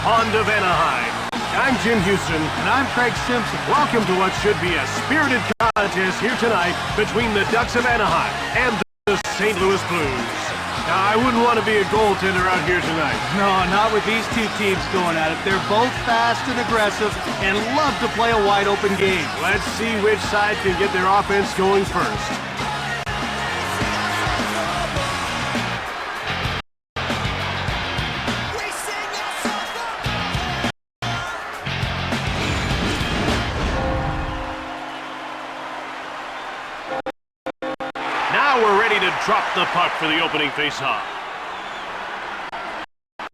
pond of Anaheim. I'm Jim Houston. And I'm Craig Simpson. Welcome to what should be a spirited contest here tonight between the Ducks of Anaheim and the St. Louis Blues. Now, I wouldn't want to be a goaltender out here tonight. No, not with these two teams going at it. They're both fast and aggressive and love to play a wide-open game. Let's see which side can get their offense going first. Now we're ready to drop the puck for the opening faceoff.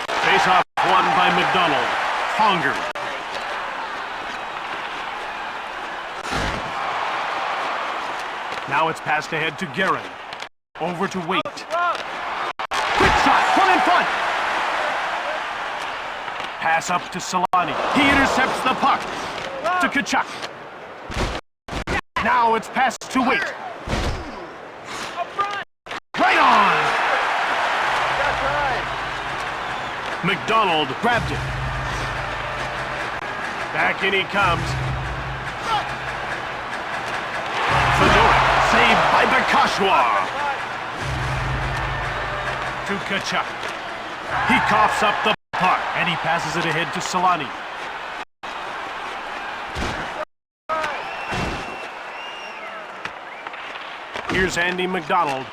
Faceoff won by McDonald. Honger. Now it's passed ahead to Guerin. Over to Waite. Quick shot, one in front. Pass up to Solani. He intercepts the puck. To Tkachuk. Now it's passed to Waite. Right on! McDonald grabbed it. Back in he comes. Fedora, saved by Bakashwa. To Tkachuk. He coughs up the puck, and he passes it ahead to Solani. Here's Andy McDonald.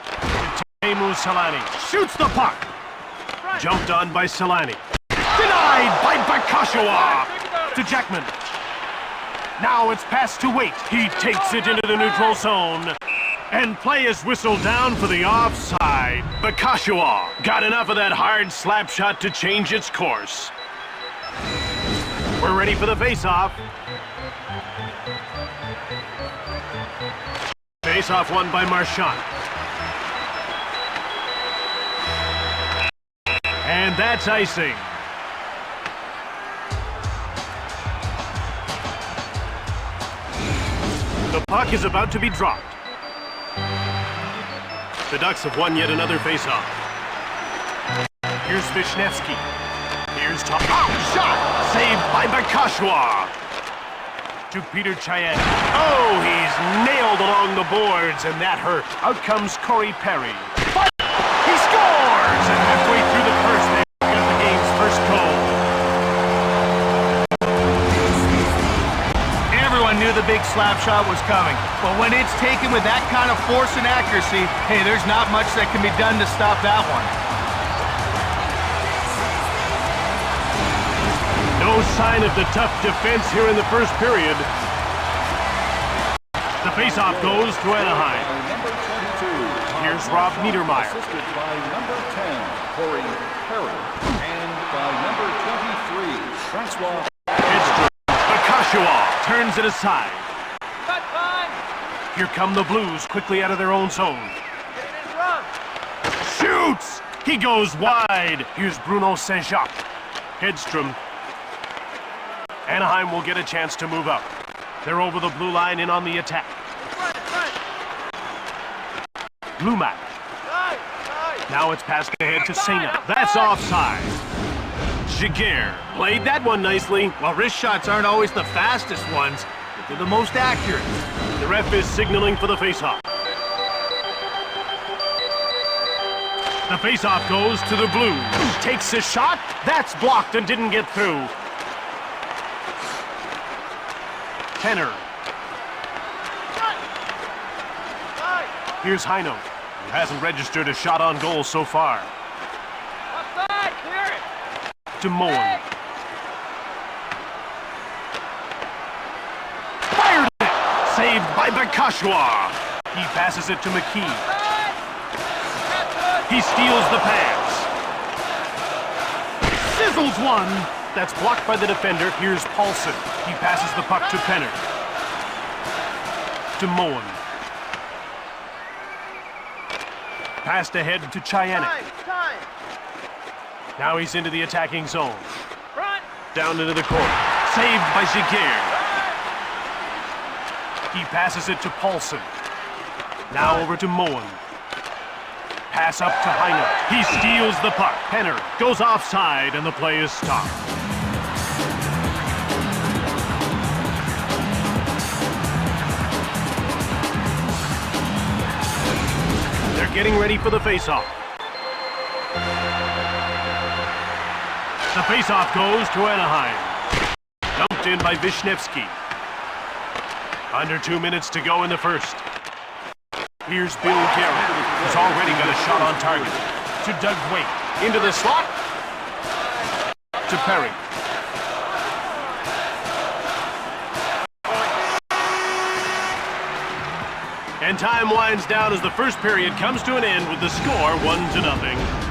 Teemu Solani shoots the puck. Jumped on by Solani. Denied by Bakashwa. To Jackman. Now it's passed to Waite. He takes it into the neutral zone. And play is whistled down for the offside. Bakashwa got enough of that hard slap shot to change its course. We're ready for the face-off. Face-off won by Marchand. And that's icing. The puck is about to be dropped. The Ducks have won yet another faceoff. Here's Vishnevsky. Here's Tom. Oh, shot! Saved by Bakashwa. To Peter Cheyenne. Oh, he's nailed along the boards, and that hurt. Out comes Corey Perry. But he scores! And halfway through the first, they got the game's first goal. Everyone knew the big slap shot was coming, but when it's taken with that kind of force and accuracy, hey, there's not much that can be done to stop that one. No sign of the tough defense here in the first period. The faceoff goes to Anaheim. Number 22, Here's Rob Niedermeyer. Assisted by number 10, Corey Perry, and by number 23, Francois. Bakashwa turns it aside. Here come the Blues quickly out of their own zone. Shoots! He goes wide. Here's Bruno Saint-Jacques. Hedstrom. Anaheim will get a chance to move up. They're over the blue line and on the attack. Lumac. Now it's passed ahead to Sena. That's offside. Giguère played that one nicely. Well, wrist shots aren't always the fastest ones, but they're the most accurate. The ref is signaling for the faceoff. The faceoff goes to the Blues. Takes a shot. That's blocked and didn't get through. Tenner. Here's Heino, who hasn't registered a shot on goal so far. To Moen. Fired it! Saved by Bakashwa. He passes it to McKee. He steals the pass. Sizzles one. That's blocked by the defender. Here's Paulson. He passes the puck to Penner. To Moen. Passed ahead to Cheyenne. Now he's into the attacking zone. Down into the corner. Saved by Giguère. He passes it to Paulson. Now over to Moen. Pass up to Heino. He steals the puck. Penner goes offside and the play is stopped. They're getting ready for the face-off. The face-off goes to Anaheim. Dumped in by Vishnevsky. Under 2 minutes to go in the first. Here's Bill Garrett, who's already got a shot on target. To Doug Weight. Into the slot. To Perry. And time winds down as the first period comes to an end with the score 1-0.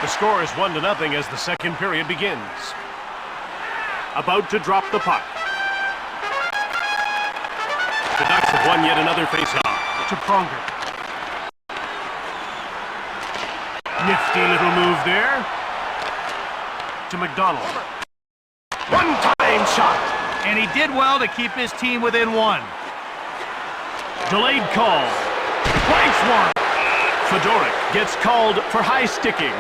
The score is 1-0 as the second period begins. About to drop the puck. The Ducks have won yet another faceoff. To Pronger. Nifty little move there. To McDonald. One-time shot. And he did well to keep his team within one. Delayed call. Blanks one. Fedoruk gets called for high sticking.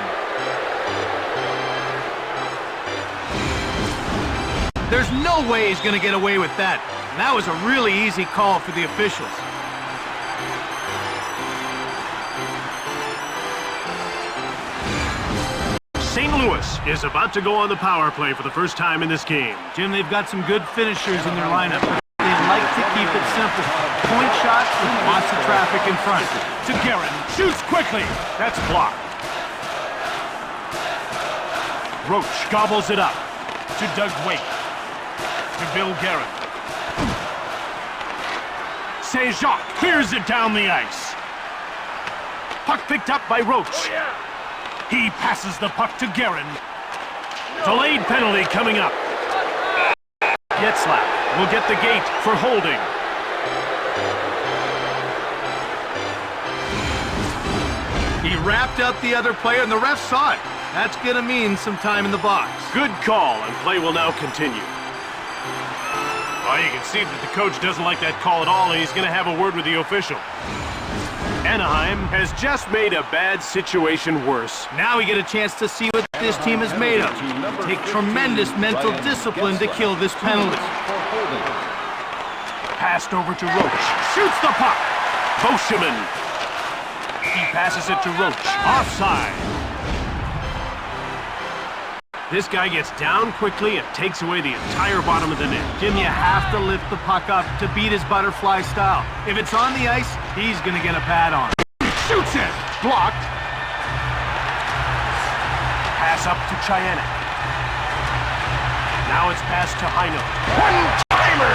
There's no way he's going to get away with that. And that was a really easy call for the officials. St. Louis is about to go on the power play for the first time in this game. Jim, they've got some good finishers in their lineup. They like to keep it simple. Point shots with lots of traffic in front. To Guerin. Shoots quickly. That's blocked. Roach gobbles it up. To Doug Weight. To Bill Garrett. Saint-Jacques clears it down the ice. Puck picked up by Roach. He passes the puck to Guerin. Delayed penalty coming up. Getzlaf will get the gate for holding. He wrapped up the other player, and the ref saw it. That's going to mean some time in the box. Good call, and play will now continue. Oh, you can see that the coach doesn't like that call at all, and he's going to have a word with the official. Anaheim has just made a bad situation worse. Now we get a chance to see what this team is made of. Take tremendous mental discipline to kill this penalty. Passed over to Roach. Shoots the puck. Boscheman. He passes it to Roach. Offside. This guy gets down quickly and takes away the entire bottom of the net. Jim, you have to lift the puck up to beat his butterfly style. If it's on the ice, he's going to get a pad on. Shoots it! Blocked. Pass up to Chayanek. Now it's passed to Heino. One-timer!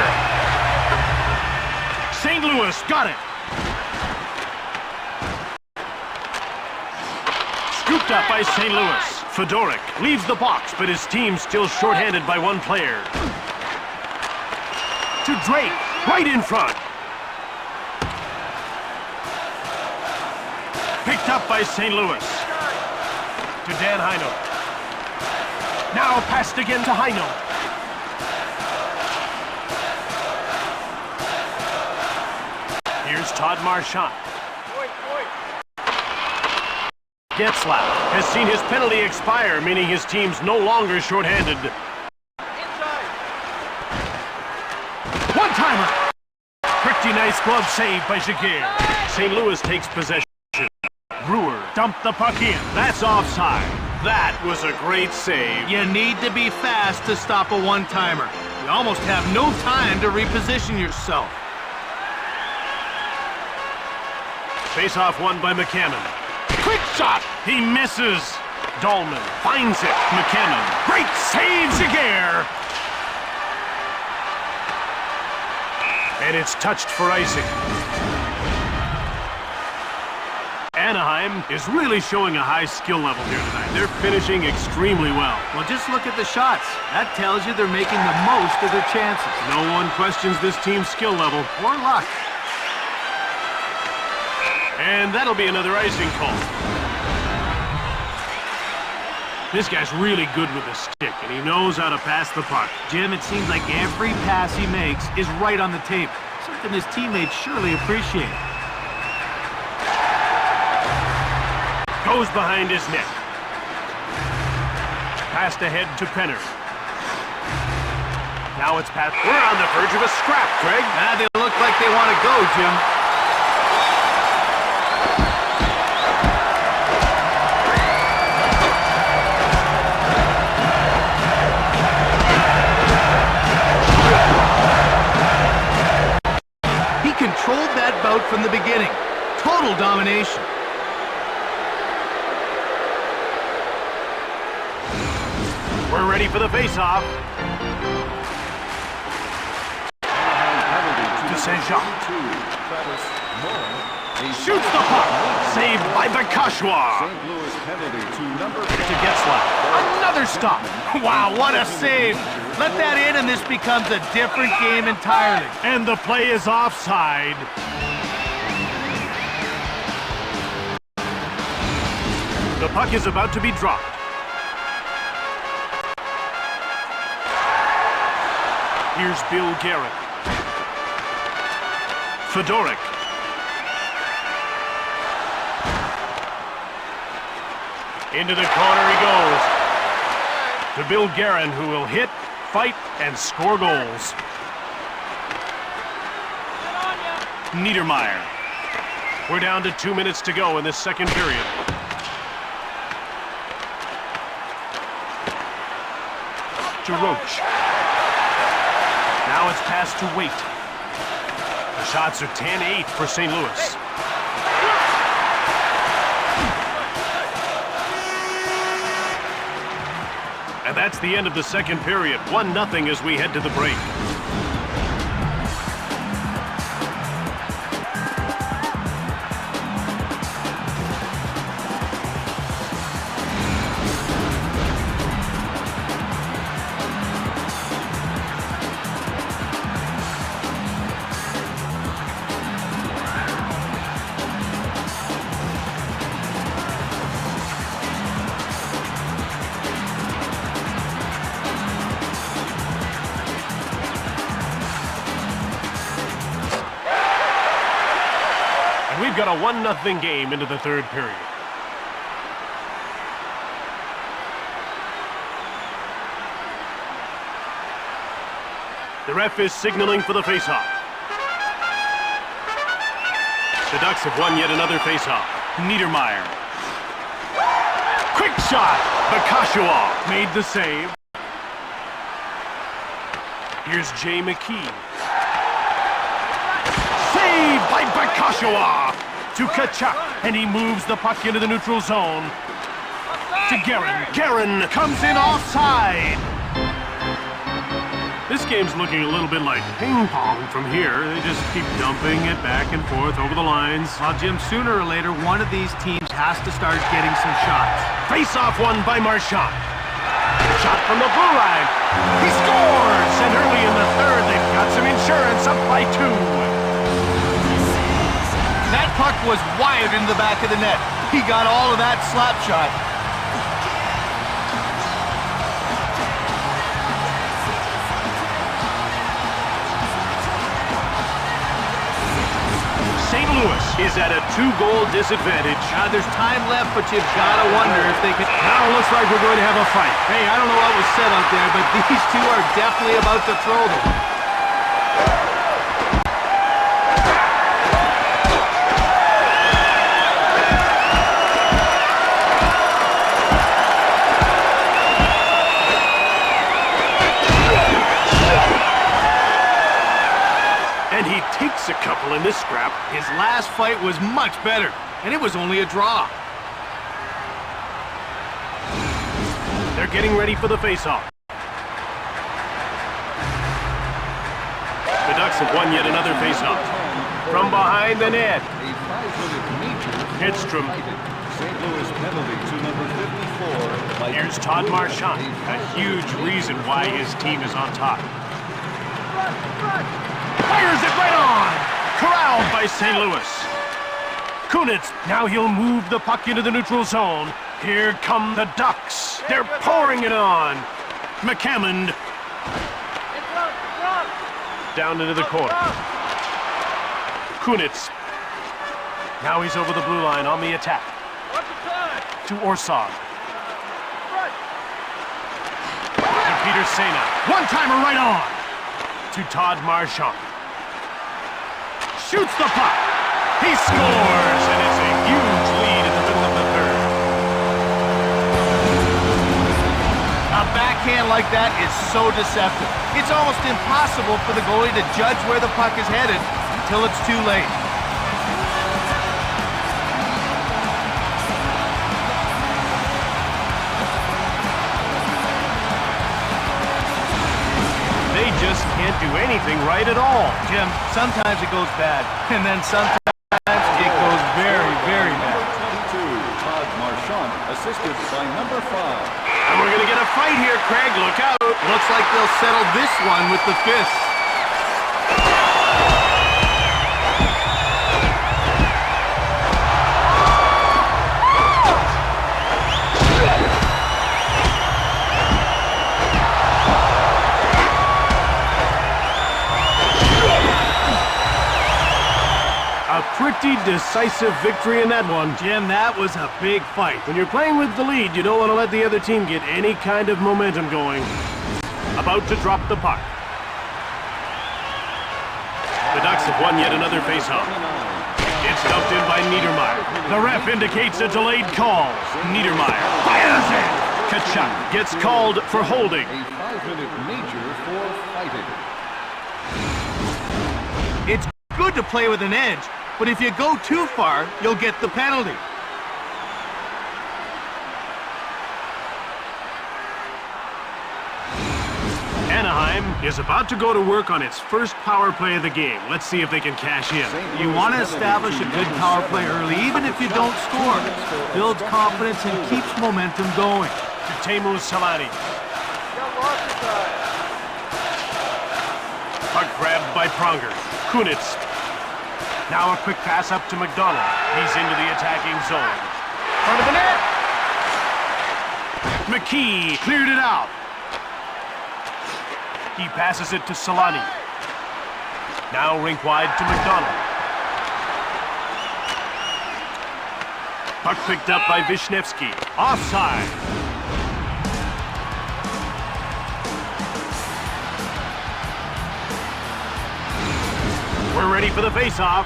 St. Louis got it. Scooped up by St. Louis. Fedoruk leaves the box, but his team's still shorthanded by one player. To Drake, right in front. Picked up by St. Louis. To Dan Heino. Now passed again to Heino. Here's Todd Marchand. Getzlaf has seen his penalty expire, meaning his team's no longer shorthanded. One-timer! Pretty nice glove save by Jaguar. St. Louis takes possession. Brewer dumped the puck in. That's offside. That was a great save. You need to be fast to stop a one-timer. You almost have no time to reposition yourself. Face-off won by McCammon. Quick shot! He misses. Dahlman finds it. McCammon. Great save, Jaguar! And it's touched for icing. Anaheim is really showing a high skill level here tonight. They're finishing extremely well. Well, just look at the shots. That tells you they're making the most of their chances. No one questions this team's skill level. Or luck. And that'll be another icing call. This guy's really good with the stick, and he knows how to pass the puck. Jim, it seems like every pass he makes is right on the tape. Something his teammates surely appreciate. Goes behind his net. Passed ahead to Penner. Now it's passed. We're on the verge of a scrap, Greg. They look like they want to go, Jim. He controlled that bout from the beginning. Total domination. We're ready for the face-off. To Saint-Jean. Shoots the puck. Saved by Bakashwa. St. Louis penalty to number To Getzlaff. Another stop. Wow, what a save. Let that in and this becomes a different game entirely. And the play is offside. The puck is about to be dropped. Here's Bill Garrett. Fedoruk. Into the corner he goes. To Bill Guerin, who will hit, fight, and score goals. Niedermeyer. We're down to 2 minutes to go in this second period. To Roach. Now it's passed to Waite. The shots are 10-8 for St. Louis. And that's the end of the second period. 1-0 as we head to the break. We've got a 1-0 game into the third period. The ref is signaling for the faceoff. The Ducks have won yet another faceoff. Niedermeyer. Quick shot! Bakashwa made the save. Here's Jay McKee. Saved by Bakashwa! To Kachuk, and he moves the puck into the neutral zone. To Guerin. Guerin comes in offside. This game's looking a little bit like ping pong from here. They just keep dumping it back and forth over the lines. Well, Jim, sooner or later, one of these teams has to start getting some shots. Face-off won by Marchand. Shot from the blue line. He scores! And early in the third, they've got some insurance, up by 2. That puck was wired into the back of the net. He got all of that slap shot. St. Louis is at a 2-goal disadvantage. There's time left, but you've got to wonder if they can... Now it looks like we're going to have a fight. Hey, I don't know what was said out there, but these two are definitely about to throw them. Ducks a couple in this scrap. His last fight was much better, and it was only a draw. They're getting ready for the face-off. The Ducks have won yet another face-off. From behind the net. Hedstrom. St. Louis penalty to number 54. Here's Todd Marchand, a huge reason why his team is on top. Fires it right on! Corralled by St. Louis. Kunitz, now he'll move the puck into the neutral zone. Here come the Ducks. They're pouring it on. McCammond. Down into the corner. Kunitz. Now he's over the blue line on the attack. To Orsog. To Peter Sena. One-timer right on. To Todd Marchand. Shoots the puck. He scores, and it's a huge lead in the middle of the third. A backhand like that is so deceptive. It's almost impossible for the goalie to judge where the puck is headed until it's too late. They just can't do anything right at all. Jim, sometimes it goes bad, and then sometimes it goes very, very bad. Number 22, Todd Marchand, assisted by number 5. And we're going to get a fight here, Craig. Look out. Looks like they'll settle this one with the fists. A pretty decisive victory in that one. Jim, that was a big fight. When you're playing with the lead, you don't want to let the other team get any kind of momentum going. About to drop the puck. The Ducks have won yet another faceoff. It's dumped in by Niedermeyer. The ref indicates a delayed call. Niedermeyer fires it. Kachuk gets called for holding. A 5-minute major for fighting. It's good to play with an edge, but if you go too far, you'll get the penalty. Anaheim is about to go to work on its first power play of the game. Let's see if they can cash in. You want to establish a good power play early, even if you don't score. Builds confidence and keeps momentum going. To Teemu Selanne. Puck grabbed by Pronger. Kunitz. Now a quick pass up to McDonald. He's into the attacking zone. Front of the net. McKee cleared it out. He passes it to Selanne. Now rink wide to McDonald. Puck picked up by Wisniewski. Offside. We're ready for the faceoff.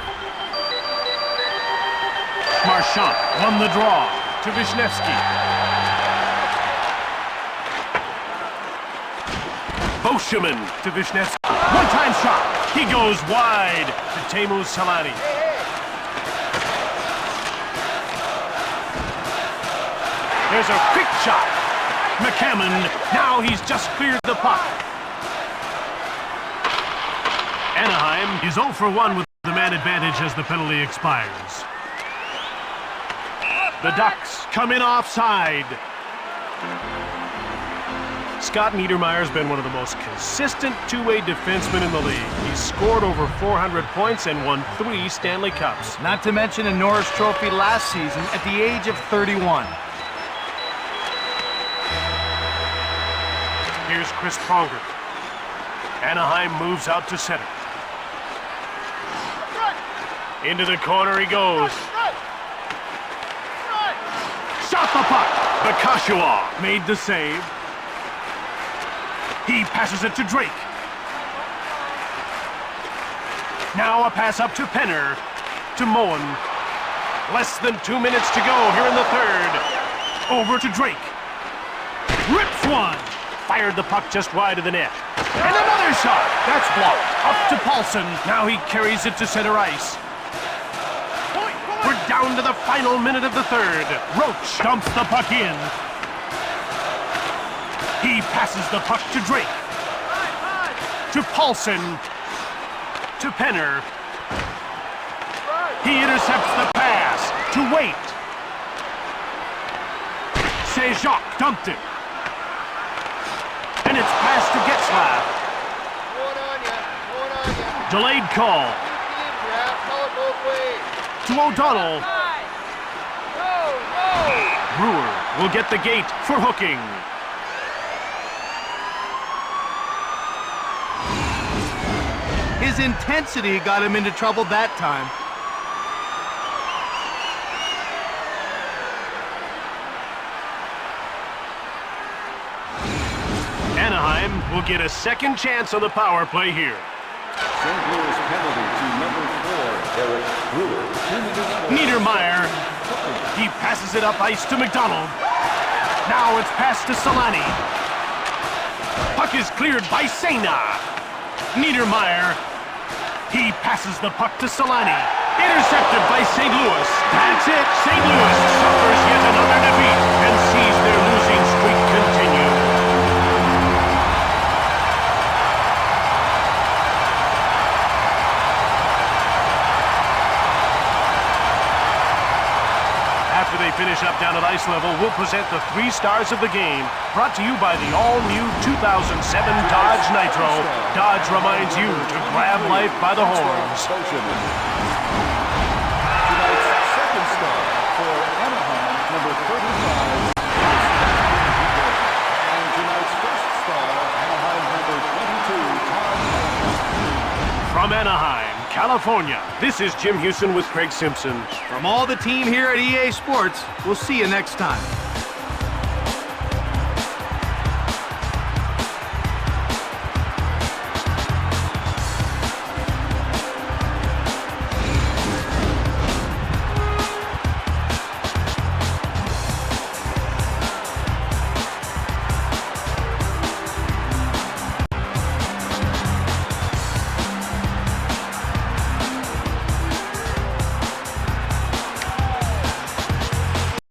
Marchand won the draw to Wisniewski. Boscheman to Wisniewski. One-time shot. He goes wide to Teemu Selanne. There's a quick shot. McCammond. Now he's just cleared the puck. Anaheim is 0 for 1 with the man advantage as the penalty expires. The Ducks come in offside. Scott Niedermeyer's been one of the most consistent two-way defensemen in the league. He's scored over 400 points and won 3 Stanley Cups. Not to mention a Norris Trophy last season at the age of 31. Here's Chris Pronger. Anaheim moves out to center. Into the corner he goes. Shot the puck. Bakashua made the save. He passes it to Drake. Now a pass up to Penner. To Moen. Less than 2 minutes to go here in the third. Over to Drake. Rips one. fired the puck just wide of the net. And another shot! That's blocked. Up to Paulson. Now he carries it to center ice. We're down to the final minute of the third. Roach dumps the puck in. He passes the puck to Drake. To Paulson. To Penner. He intercepts the pass. To Waite. Jacques dumped it. And it's passed to Getzlaff. Delayed call. To O'Donnell. Brewer will get the gate for hooking. His intensity got him into trouble that time. Anaheim will get a second chance on the power play here. St. Louis penalty to number 4, Eric Brewer. 2 minutes. Niedermeyer. He passes it up ice to McDonald. Now it's passed to Solani. Puck is cleared by Sena. Niedermeyer. He passes the puck to Solani. Intercepted by St. Louis. That's it. St. Louis suffers yet another defeat and sees their losing streak continue. After they finish up down at ice level, we'll present the 3 stars of the game, brought to you by the all-new 2007 Dodge Nitro. Dodge reminds you to grab life by the horns. Tonight's second star for Anaheim, number 35. And tonight's first star, Anaheim, number 22, Tom. From Anaheim, California, this is Jim Houston with Craig Simpson. From all the team here at EA Sports, we'll see you next time.